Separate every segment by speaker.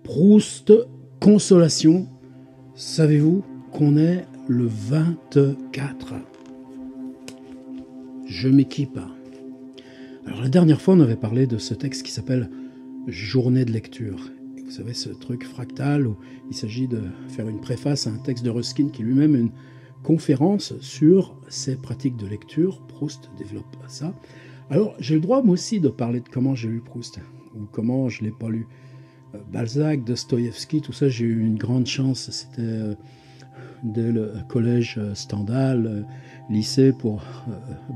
Speaker 1: Proust, consolation. Savez-vous qu'on est le 24? Je m'équipe. Alors la dernière fois, on avait parlé de ce texte qui s'appelle Journée de lecture. Et vous savez, ce truc fractal où il s'agit de faire une préface à un texte de Ruskin qui lui-même a une conférence sur ses pratiques de lecture. Proust développe ça. Alors j'ai le droit moi aussi de parler de comment j'ai lu Proust ou comment je ne l'ai pas lu. Balzac, Dostoïevski, tout ça, j'ai eu une grande chance. C'était dès le collège Stendhal, lycée pour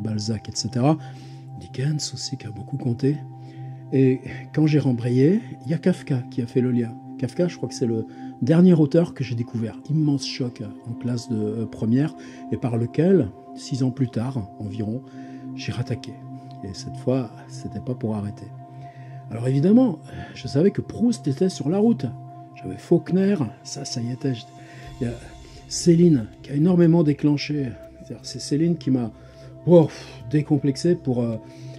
Speaker 1: Balzac, etc. Dickens aussi, qui a beaucoup compté. Et quand j'ai rembrayé, il y a Kafka qui a fait le lien. Kafka, je crois que c'est le dernier auteur que j'ai découvert. Immense choc en classe de première, et par lequel, 6 ans plus tard environ, j'ai rattaqué. Et cette fois, c'était pas pour arrêter. Alors évidemment, je savais que Proust était sur la route. J'avais Faulkner, ça y était. Il y a Céline qui a énormément déclenché. C'est Céline qui m'a décomplexé pour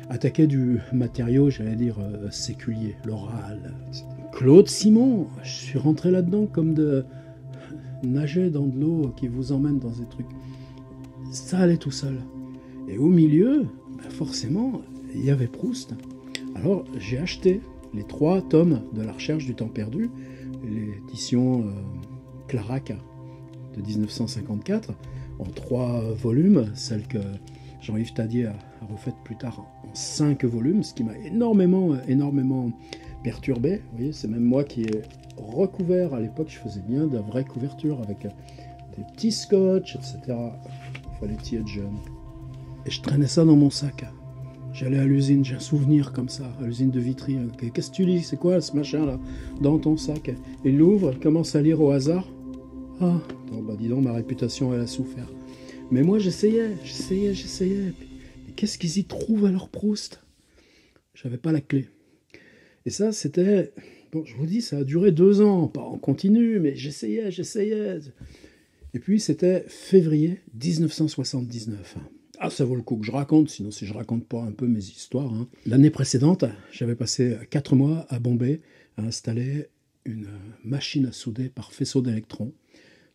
Speaker 1: attaquer du matériau, j'allais dire, séculier, l'oral. Claude Simon, je suis rentré là-dedans comme de nager dans de l'eau qui vous emmène dans des trucs. Ça allait tout seul. Et au milieu, forcément, il y avait Proust. Alors j'ai acheté les 3 tomes de La Recherche du temps perdu, l'édition Clarac de 1954, en 3 volumes, celle que Jean-Yves Tadier a refaite plus tard en 5 volumes, ce qui m'a énormément perturbé. Vous voyez, c'est même moi qui ai recouvert, à l'époque je faisait bien de vraies couvertures avec des petits scotch, etc. Il fallait y être jeune. Et je traînais ça dans mon sac. J'allais à l'usine, j'ai un souvenir comme ça, à l'usine de Vitry. Qu'est-ce que tu lis? C'est quoi ce machin-là dans ton sac? Il l'ouvre, il commence à lire au hasard. Ah, dis donc, ma réputation, elle a souffert. Mais moi, j'essayais. Mais qu'est-ce qu'ils y trouvent à leur Proust? J'avais pas la clé. Et ça, c'était... Bon, je vous dis, ça a duré 2 ans, pas en continu, mais j'essayais. Et puis, c'était février 1979. Ah, ça vaut le coup que je raconte, sinon si je raconte pas un peu mes histoires. L'année précédente, j'avais passé 4 mois à Bombay à installer une machine à souder par faisceau d'électrons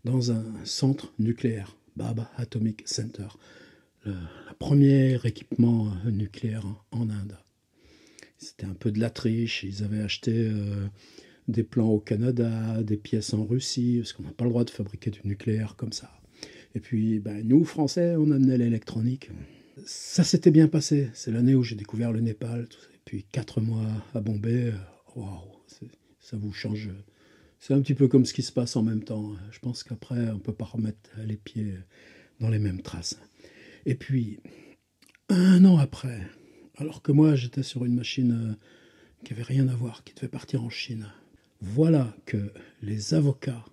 Speaker 1: dans un centre nucléaire, Bhabha Atomic Center, le premier équipement nucléaire en Inde. C'était un peu de la triche, ils avaient acheté des plans au Canada, des pièces en Russie, parce qu'on n'a pas le droit de fabriquer du nucléaire comme ça. Et puis, nous, Français, on amenait l'électronique. Ça s'était bien passé. C'est l'année où j'ai découvert le Népal. Tout ça. Et puis, 4 mois à Bombay, ça vous change. C'est un petit peu comme ce qui se passe en même temps. Je pense qu'après, on ne peut pas remettre les pieds dans les mêmes traces. Et puis, 1 an après, alors que moi, j'étais sur une machine qui n'avait rien à voir, qui devait partir en Chine, voilà que les avocats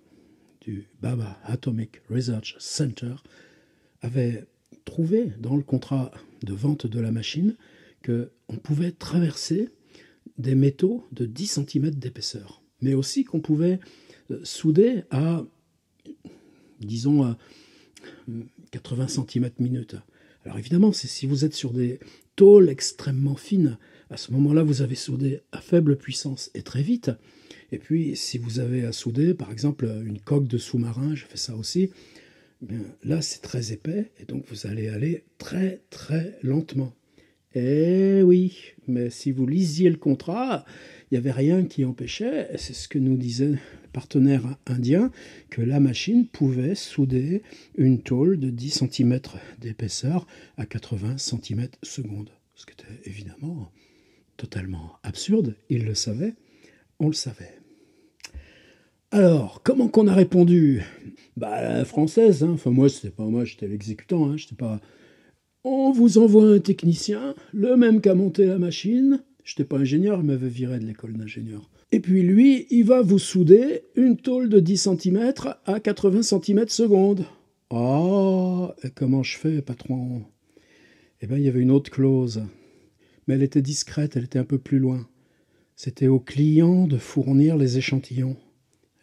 Speaker 1: du Bhabha Atomic Research Center avait trouvé dans le contrat de vente de la machine qu'on pouvait traverser des métaux de 10 cm d'épaisseur, mais aussi qu'on pouvait souder à, disons, à 80 cm minute. Alors évidemment, si vous êtes sur des tôles extrêmement fines, à ce moment-là, vous avez soudé à faible puissance et très vite. Et puis, si vous avez à souder, par exemple, une coque de sous-marin, je fais ça aussi, bien, là, c'est très épais, et donc vous allez aller très, très lentement. Eh oui, mais si vous lisiez le contrat, il n'y avait rien qui empêchait, et c'est ce que nous disait le partenaire indien, que la machine pouvait souder une tôle de 10 cm d'épaisseur à 80 cm seconde. Ce qui était évidemment totalement absurde, il le savait. On le savait. Alors, comment qu'on a répondu? Française, Enfin, moi, c'était pas moi, j'étais l'exécutant, j'étais pas... On vous envoie un technicien, le même qu'a monté la machine. J'étais pas ingénieur, il m'avait viré de l'école d'ingénieur. Et puis lui, il va vous souder une tôle de 10 cm à 80 cm seconde. Ah, et comment je fais, patron? Eh bien, il y avait une autre clause. Mais elle était discrète, elle était un peu plus loin. C'était au client de fournir les échantillons.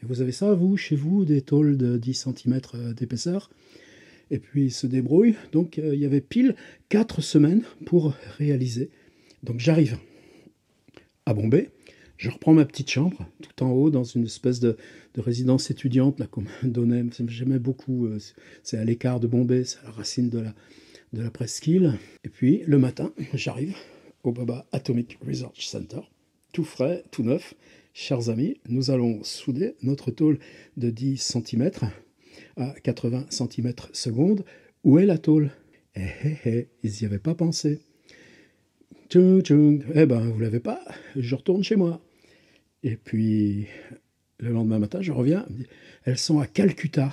Speaker 1: Et vous avez ça, vous, chez vous, des tôles de 10 cm d'épaisseur? Et puis il se débrouille. Donc il y avait pile 4 semaines pour réaliser. Donc j'arrive à Bombay, Je reprends ma petite chambre, tout en haut, dans une espèce de résidence étudiante là, qu'on me donnait. J'aimais beaucoup. C'est à l'écart de Bombay, c'est à la racine de la presqu'île. Et puis, le matin, j'arrive au Baba Atomic Research Center, tout frais, tout neuf. Chers amis, nous allons souder notre tôle de 10 cm à 80 cm/seconde. Où est la tôle? Ils n'y avaient pas pensé. Tchoung, tchoung. Eh ben, vous l'avez pas, je retourne chez moi. Et puis, le lendemain matin, je reviens. Elles sont à Calcutta.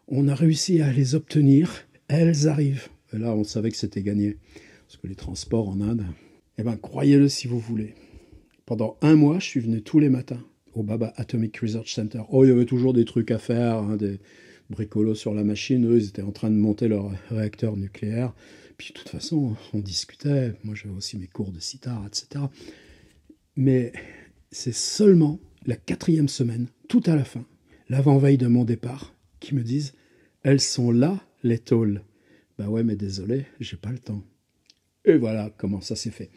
Speaker 1: On a réussi à les obtenir. Elles arrivent. Et là, on savait que c'était gagné. Parce que les transports en Inde, eh ben, croyez-le si vous voulez. Pendant 1 mois, je suis venu tous les matins au Baba Atomic Research Center. Oh, il y avait toujours des trucs à faire, hein, des bricolos sur la machine. Eux, ils étaient en train de monter leur réacteur nucléaire. Puis, de toute façon, on discutait. Moi, j'avais aussi mes cours de sitar, etc. Mais c'est seulement la 4e semaine, tout à la fin, l'avant-veille de mon départ, qui me disent « Elles sont là, les tôles ». Ben ouais, mais désolé, j'ai pas le temps. Et voilà comment ça s'est fait.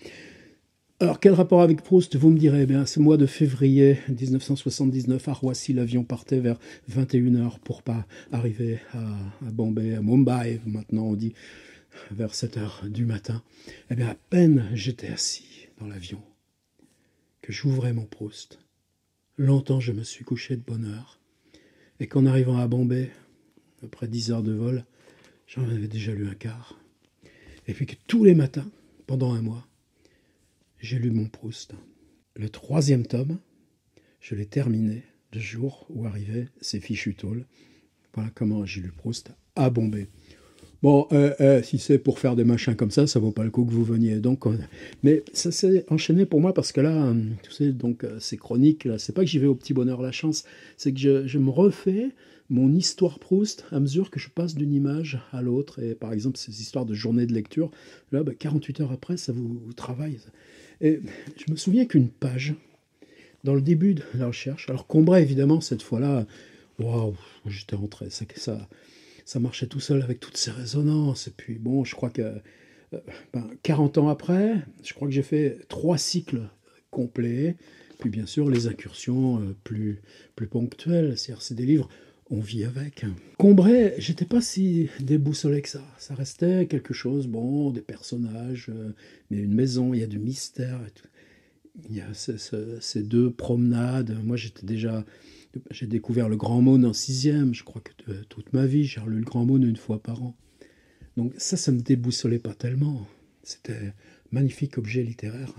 Speaker 1: Alors, quel rapport avec Proust? Vous me direz, eh bien, ce mois de février 1979, à Roissy, l'avion partait vers 21h pour pas arriver à Bombay, à Mumbai, maintenant on dit vers 7h du matin. Eh bien, à peine j'étais assis dans l'avion que j'ouvrais mon Proust. Longtemps, je me suis couché de bonne heure. Et qu'en arrivant à Bombay, après 10 heures de vol, j'en avais déjà lu un quart. Et puis que tous les matins, pendant 1 mois, j'ai lu mon Proust. Le 3e tome, je l'ai terminé le jour où arrivaient ces fichues tôles. Voilà comment j'ai lu Proust à Bombay. Bon, si c'est pour faire des machins comme ça vaut pas le coup que vous veniez. Donc, mais ça s'est enchaîné pour moi parce que là, tu sais, donc ces chroniques, là, c'est pas que j'y vais au petit bonheur la chance, c'est que je me refais mon histoire Proust à mesure que je passe d'une image à l'autre. Et par exemple, ces histoires de journée de lecture, là, 48 heures après, ça vous travaille. Et je me souviens qu'une page, dans le début de la recherche, alors Combray, évidemment, cette fois-là, waouh, j'étais rentré, ça marchait tout seul avec toutes ces résonances. Et puis bon, je crois que 40 ans après, je crois que j'ai fait 3 cycles complets. Puis bien sûr, les incursions plus ponctuelles. C'est-à-dire, c'est des livres, on vit avec. Combray, j'étais pas si déboussolé que ça. Ça restait quelque chose, bon, des personnages, mais une maison, il y a du mystère et tout. Il y a ces 2 promenades. Moi, j'ai découvert le Grand Maune en 6e. Je crois que toute ma vie, j'ai relu le Grand Maune 1 fois par an. Donc ça me déboussolait pas tellement. C'était un magnifique objet littéraire.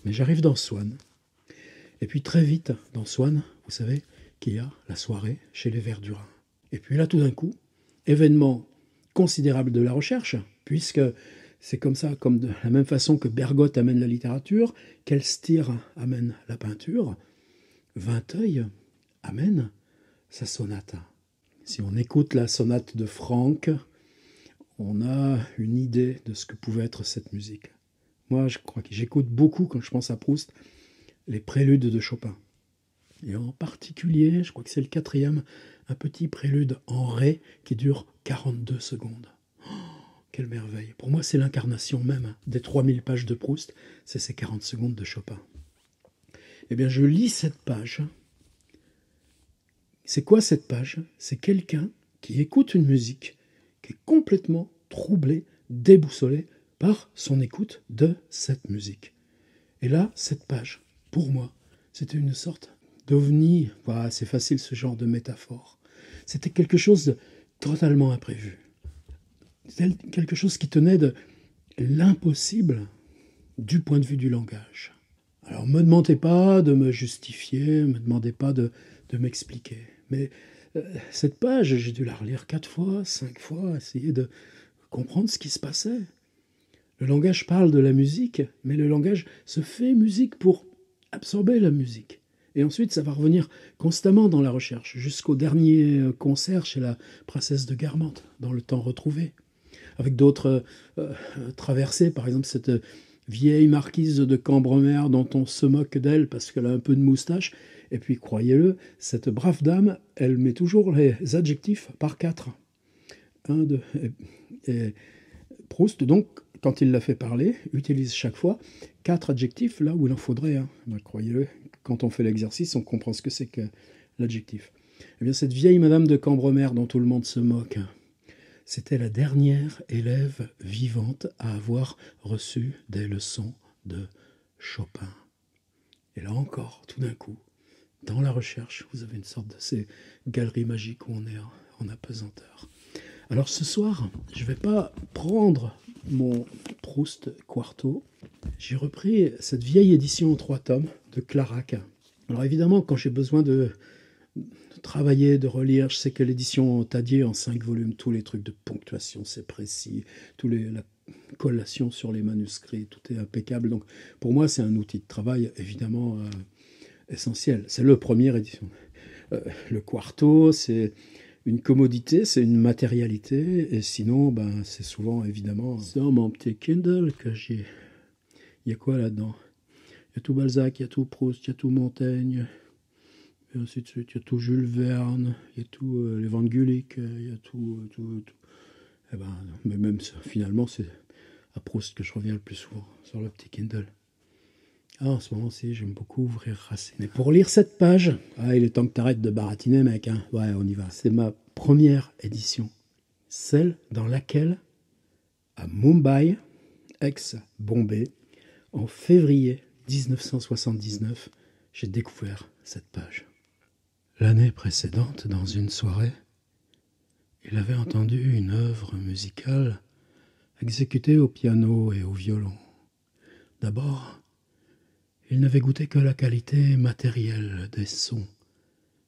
Speaker 1: Mais j'arrive dans Swann. Et puis très vite, dans Swann, vous savez qu'il y a la soirée chez les Verdurins. Et puis là, tout d'un coup, événement considérable de la recherche, puisque c'est comme ça, comme de la même façon que Bergotte amène la littérature, qu'Elstir amène la peinture, Vinteuil amène sa sonate. Si on écoute la sonate de Franck, on a une idée de ce que pouvait être cette musique. Moi, je crois que j'écoute beaucoup, quand je pense à Proust, les préludes de Chopin. Et en particulier, je crois que c'est le 4e, un petit prélude en ré qui dure 42 secondes. Oh, quelle merveille. Pour moi, c'est l'incarnation même des 3000 pages de Proust, c'est ces 40 secondes de Chopin. Eh bien, je lis cette page. C'est quoi cette page? C'est quelqu'un qui écoute une musique, qui est complètement troublé, déboussolé par son écoute de cette musique. Et là, cette page, pour moi, c'était une sorte d'ovni. Voilà, c'est facile ce genre de métaphore. C'était quelque chose de totalement imprévu. C'était quelque chose qui tenait de l'impossible du point de vue du langage. Alors, ne me demandez pas de me justifier, ne me demandez pas de m'expliquer. Mais cette page, j'ai dû la relire 4 fois, 5 fois, essayer de comprendre ce qui se passait. Le langage parle de la musique, mais le langage se fait musique pour absorber la musique. Et ensuite, ça va revenir constamment dans la recherche, jusqu'au dernier concert chez la princesse de Guermantes, dans le temps retrouvé. Avec d'autres traversées, par exemple cette vieille marquise de Cambremer dont on se moque d'elle parce qu'elle a un peu de moustache. Et puis, croyez-le, cette brave dame, elle met toujours les adjectifs par 4. 1, 2, et Proust, donc, quand il la fait parler, utilise chaque fois 4 adjectifs là où il en faudrait. Croyez-le, quand on fait l'exercice, on comprend ce que c'est que l'adjectif. Eh bien, cette vieille Madame de Cambremer dont tout le monde se moque, c'était la dernière élève vivante à avoir reçu des leçons de Chopin. Et là encore, tout d'un coup, dans la recherche, vous avez une sorte de ces galeries magiques où on est en apesanteur. Alors ce soir, je ne vais pas prendre mon Proust Quarto. J'ai repris cette vieille édition en 3 tomes de Clarac. Alors évidemment, quand j'ai besoin de travailler, de relire, je sais que l'édition Tadier en 5 volumes, tous les trucs de ponctuation, c'est précis, la collation sur les manuscrits, tout est impeccable. Donc pour moi, c'est un outil de travail évidemment essentiel. C'est le première édition. Le Quarto, c'est une commodité, c'est une matérialité, et sinon, c'est souvent évidemment dans mon petit Kindle que j'ai. Il y a quoi là-dedans? Il y a tout Balzac, il y a tout Proust, il y a tout Montaigne, et ainsi de suite. Il y a tout Jules Verne, il y a tout les Van Gulik, il y a tout. Eh mais même ça, finalement, c'est à Proust que je reviens le plus souvent sur le petit Kindle. En ce moment-ci, j'aime beaucoup ouvrir Racine. Mais pour lire cette page, il est temps que t'arrêtes de baratiner, mec. Hein. Ouais, on y va. C'est ma première édition. Celle dans laquelle, à Mumbai, ex-Bombay, en février 1979, j'ai découvert cette page. L'année précédente, dans une soirée, il avait entendu une œuvre musicale exécutée au piano et au violon. D'abord, il n'avait goûté que la qualité matérielle des sons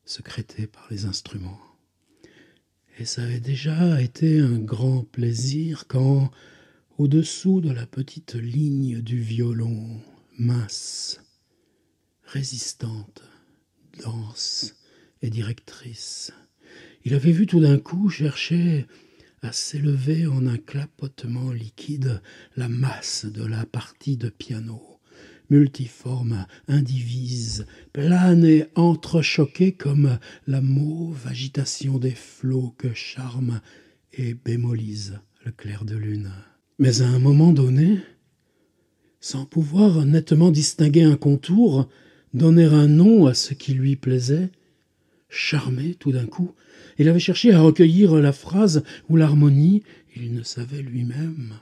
Speaker 1: sécrétés par les instruments. Et ça avait déjà été un grand plaisir quand, au-dessous de la petite ligne du violon, mince, résistante, dense et directrice, il avait vu tout d'un coup chercher à s'élever en un clapotement liquide la masse de la partie de piano, multiforme, indivise, plane et entrechoquée comme la mauve agitation des flots que charme et bémolise le clair de lune. Mais à un moment donné, sans pouvoir nettement distinguer un contour, donner un nom à ce qui lui plaisait, charmé tout d'un coup, il avait cherché à recueillir la phrase ou l'harmonie, il ne savait lui-même,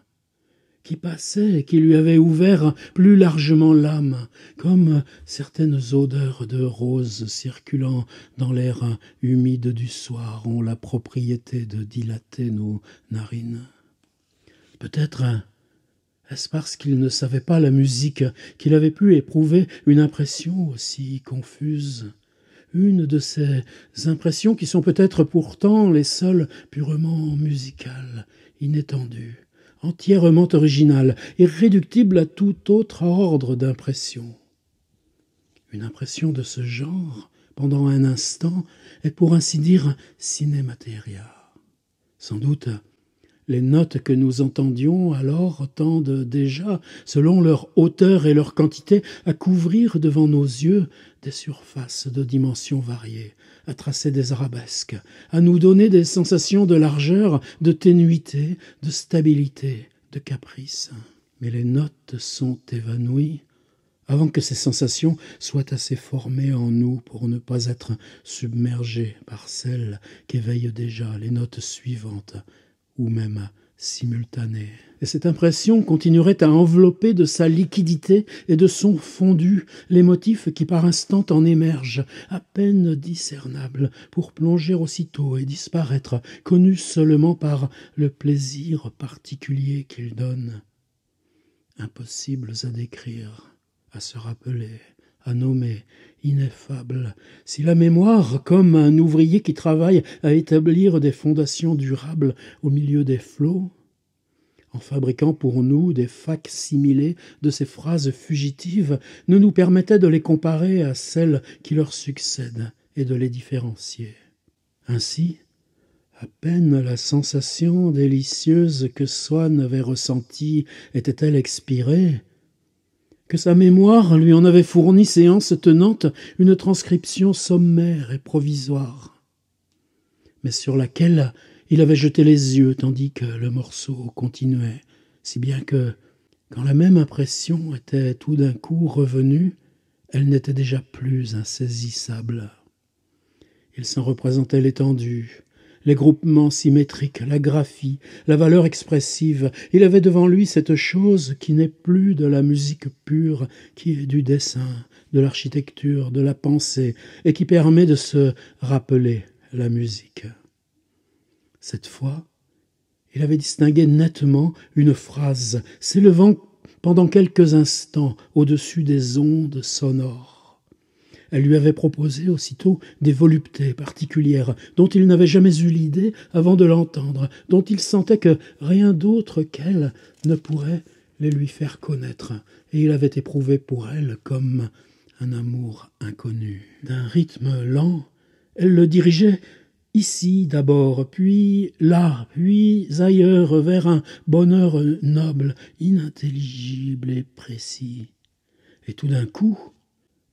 Speaker 1: qui passait et qui lui avait ouvert plus largement l'âme, comme certaines odeurs de roses circulant dans l'air humide du soir ont la propriété de dilater nos narines. Peut-être est-ce parce qu'il ne savait pas la musique qu'il avait pu éprouver une impression aussi confuse, une de ces impressions qui sont peut-être pourtant les seules purement musicales, inétendues, entièrement originales, irréductibles à tout autre ordre d'impression. Une impression de ce genre, pendant un instant, est pour ainsi dire cinématéria. Sans doute, les notes que nous entendions alors tendent déjà, selon leur hauteur et leur quantité, à couvrir devant nos yeux des surfaces de dimensions variées, à tracer des arabesques, à nous donner des sensations de largeur, de ténuité, de stabilité, de caprice. Mais les notes sont évanouies avant que ces sensations soient assez formées en nous pour ne pas être submergées par celles qu'éveillent déjà les notes suivantes, ou même simultanée. Et cette impression continuerait à envelopper de sa liquidité et de son fondu les motifs qui par instant en émergent, à peine discernables, pour plonger aussitôt et disparaître, connus seulement par le plaisir particulier qu'ils donnent. Impossibles à décrire, à se rappeler, à nommer, ineffable. Si la mémoire, comme un ouvrier qui travaille à établir des fondations durables au milieu des flots, en fabriquant pour nous des fac-similés de ces phrases fugitives, ne nous permettait de les comparer à celles qui leur succèdent et de les différencier. Ainsi, à peine la sensation délicieuse que Swann avait ressentie était-elle expirée, que sa mémoire lui en avait fourni séance tenante une transcription sommaire et provisoire, mais sur laquelle il avait jeté les yeux tandis que le morceau continuait, si bien que, quand la même impression était tout d'un coup revenue, elle n'était déjà plus insaisissable. Il s'en représentait l'étendue, les groupements symétriques, la graphie, la valeur expressive. Il avait devant lui cette chose qui n'est plus de la musique pure, qui est du dessin, de l'architecture, de la pensée, et qui permet de se rappeler la musique. Cette fois, il avait distingué nettement une phrase s'élevant pendant quelques instants au-dessus des ondes sonores. Elle lui avait proposé aussitôt des voluptés particulières dont il n'avait jamais eu l'idée avant de l'entendre, dont il sentait que rien d'autre qu'elle ne pourrait les lui faire connaître, et il avait éprouvé pour elle comme un amour inconnu. D'un rythme lent, elle le dirigeait ici d'abord, puis là, puis ailleurs, vers un bonheur noble, inintelligible et précis. Et tout d'un coup,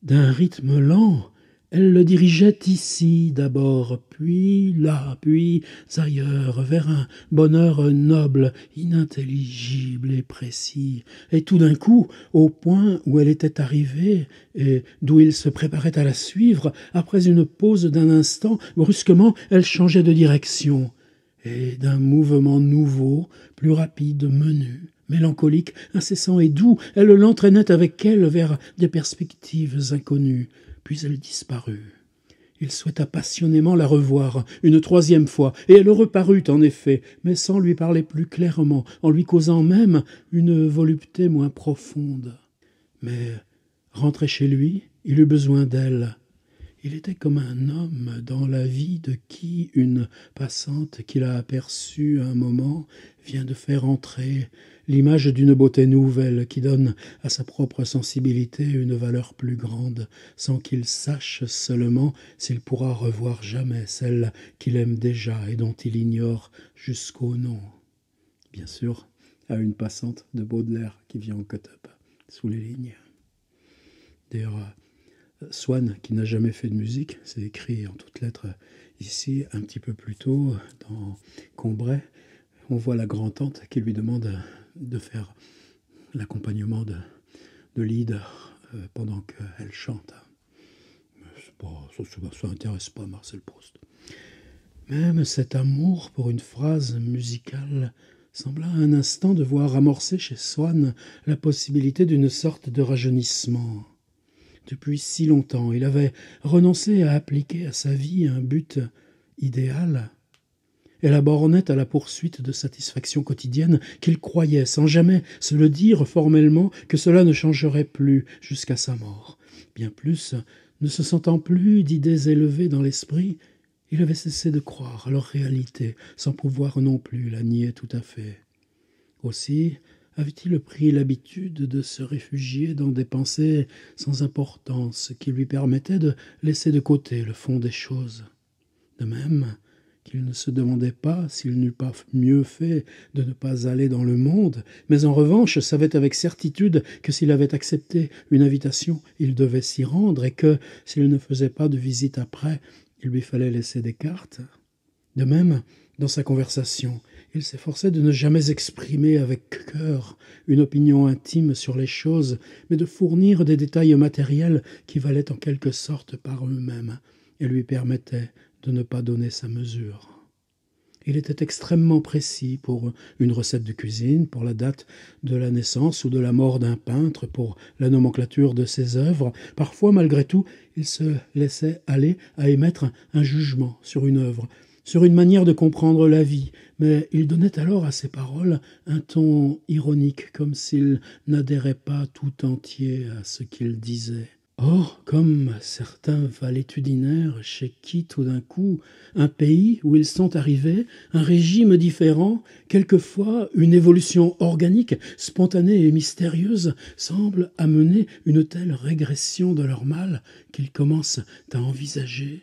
Speaker 1: d'un rythme lent, elle le dirigeait ici d'abord, puis là, puis ailleurs, vers un bonheur noble, inintelligible et précis. Et tout d'un coup, au point où elle était arrivée, et d'où il se préparait à la suivre, après une pause d'un instant, brusquement, elle changeait de direction. Et d'un mouvement nouveau, plus rapide, menu, mélancolique, incessant et doux, elle l'entraînait avec elle vers des perspectives inconnues. Puis elle disparut. Il souhaita passionnément la revoir une troisième fois, et elle reparut en effet, mais sans lui parler plus clairement, en lui causant même une volupté moins profonde. Mais, rentré chez lui, il eut besoin d'elle. Il était comme un homme dans la vie de qui une passante qu'il a aperçue un moment vient de faire entrer l'image d'une beauté nouvelle qui donne à sa propre sensibilité une valeur plus grande, sans qu'il sache seulement s'il pourra revoir jamais celle qu'il aime déjà et dont il ignore jusqu'au nom. Bien sûr, à une passante de Baudelaire qui vient en cut-up, sous les lignes. D'ailleurs, Swann, qui n'a jamais fait de musique, c'est écrit en toutes lettres ici, un petit peu plus tôt, dans Combray. On voit la grand-tante qui lui demande de faire l'accompagnement de lead pendant qu'elle chante. Ça n'intéresse pas Marcel Proust. Même cet amour pour une phrase musicale sembla un instant devoir amorcer chez Swann la possibilité d'une sorte de rajeunissement. Depuis si longtemps, il avait renoncé à appliquer à sa vie un but idéal. Elle abordait à la poursuite de satisfactions quotidiennes qu'il croyait, sans jamais se le dire formellement, que cela ne changerait plus jusqu'à sa mort. Bien plus, ne se sentant plus d'idées élevées dans l'esprit, il avait cessé de croire à leur réalité, sans pouvoir non plus la nier tout à fait. Aussi, avait-il pris l'habitude de se réfugier dans des pensées sans importance qui lui permettaient de laisser de côté le fond des choses. De même qu'il ne se demandait pas s'il n'eût pas mieux fait de ne pas aller dans le monde, mais en revanche savait avec certitude que s'il avait accepté une invitation, il devait s'y rendre, et que, s'il ne faisait pas de visite après, il lui fallait laisser des cartes. De même, dans sa conversation, il s'efforçait de ne jamais exprimer avec cœur une opinion intime sur les choses, mais de fournir des détails matériels qui valaient en quelque sorte par eux-mêmes et lui permettaient de ne pas donner sa mesure. Il était extrêmement précis pour une recette de cuisine, pour la date de la naissance ou de la mort d'un peintre, pour la nomenclature de ses œuvres. Parfois, malgré tout, il se laissait aller à émettre un jugement sur une œuvre, sur une manière de comprendre la vie, mais il donnait alors à ses paroles un ton ironique, comme s'il n'adhérait pas tout entier à ce qu'il disait. Or, comme certains valétudinaires chez qui, tout d'un coup, un pays où ils sont arrivés, un régime différent, quelquefois une évolution organique, spontanée et mystérieuse, semble amener une telle régression de leur mal qu'ils commencent à envisager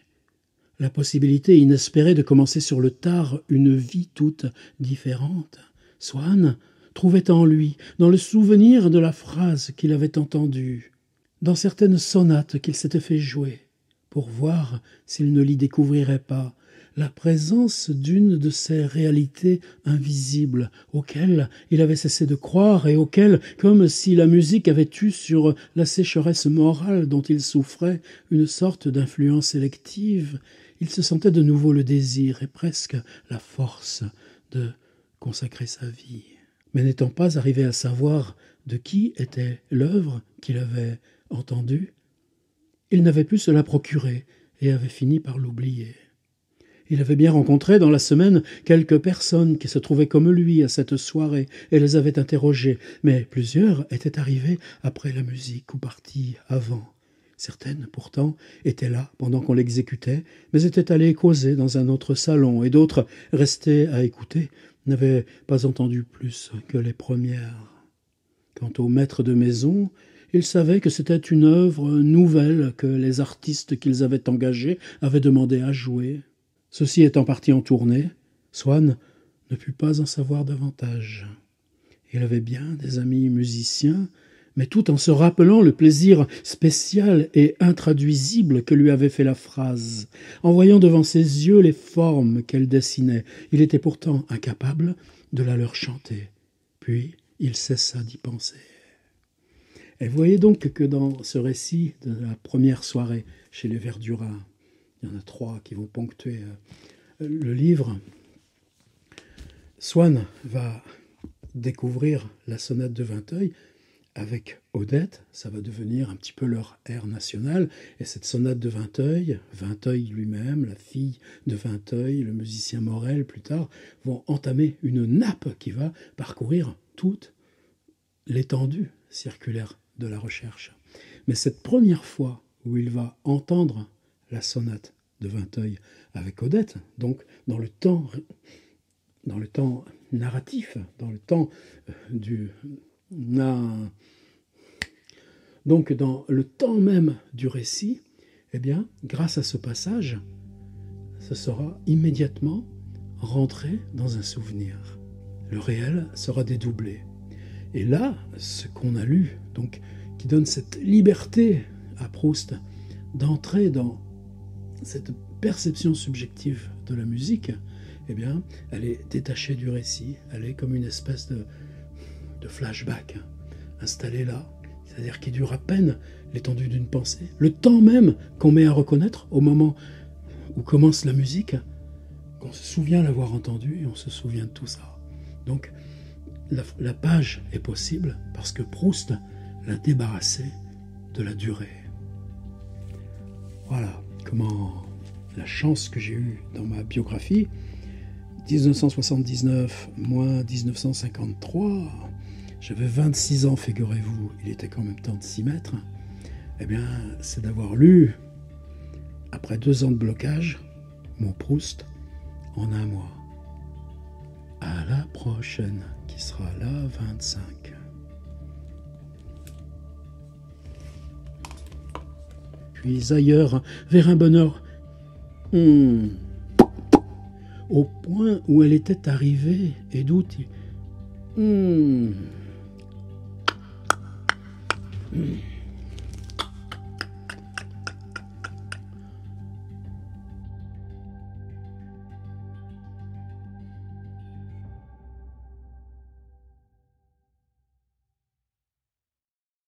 Speaker 1: la possibilité inespérée de commencer sur le tard une vie toute différente. Swann trouvait en lui, dans le souvenir de la phrase qu'il avait entendue, dans certaines sonates qu'il s'était fait jouer, pour voir s'il ne l'y découvrirait pas, la présence d'une de ces réalités invisibles auxquelles il avait cessé de croire et auxquelles, comme si la musique avait eu sur la sécheresse morale dont il souffrait une sorte d'influence sélective, il se sentait de nouveau le désir et presque la force de consacrer sa vie. Mais n'étant pas arrivé à savoir de qui était l'œuvre qu'il avait entendue, il n'avait pu se la procurer et avait fini par l'oublier. Il avait bien rencontré dans la semaine quelques personnes qui se trouvaient comme lui à cette soirée et les avait interrogées, mais plusieurs étaient arrivées après la musique ou parties avant. Certaines, pourtant, étaient là pendant qu'on l'exécutait, mais étaient allées causer dans un autre salon, et d'autres, restées à écouter, n'avaient pas entendu plus que les premières. Quant au maître de maison, il savait que c'était une œuvre nouvelle que les artistes qu'ils avaient engagés avaient demandé à jouer. Ceux-ci étant partis en tournée, Swann ne put pas en savoir davantage. Il avait bien des amis musiciens, mais tout en se rappelant le plaisir spécial et intraduisible que lui avait fait la phrase. En voyant devant ses yeux les formes qu'elle dessinait, il était pourtant incapable de la leur chanter. Puis il cessa d'y penser. Et vous voyez donc que dans ce récit de la première soirée chez les Verdurins, il y en a 3 qui vont ponctuer le livre, Swann va découvrir la sonate de Vinteuil avec Odette, ça va devenir un petit peu leur air national, et cette sonate de Vinteuil, Vinteuil lui-même, la fille de Vinteuil, le musicien Morel plus tard, vont entamer une nappe qui va parcourir toute l'étendue circulaire de la recherche. Mais cette première fois où il va entendre la sonate de Vinteuil avec Odette, donc dans le temps narratif, dans le temps donc dans le temps même du récit, eh bien, grâce à ce passage, ce sera immédiatement rentré dans un souvenir. Le réel sera dédoublé. Et là, ce qu'on a lu, donc, qui donne cette liberté à Proust d'entrer dans cette perception subjective de la musique, eh bien, elle est détachée du récit, elle est comme une espèce de flashback installé là, c'est-à-dire qui dure à peine l'étendue d'une pensée, le temps même qu'on met à reconnaître au moment où commence la musique, qu'on se souvient l'avoir entendu et on se souvient de tout ça. Donc la page est possible parce que Proust l'a débarrassé de la durée. Voilà comment la chance que j'ai eue dans ma biographie, 1979 moins 1953, j'avais 26 ans, figurez-vous, il était quand même temps de s'y mettre, eh bien, c'est d'avoir lu, après 2 ans de blocage, mon Proust en 1 mois. À la prochaine, qui sera la 25. Puis ailleurs, vers un bonheur, au point où elle était arrivée, et d'où il...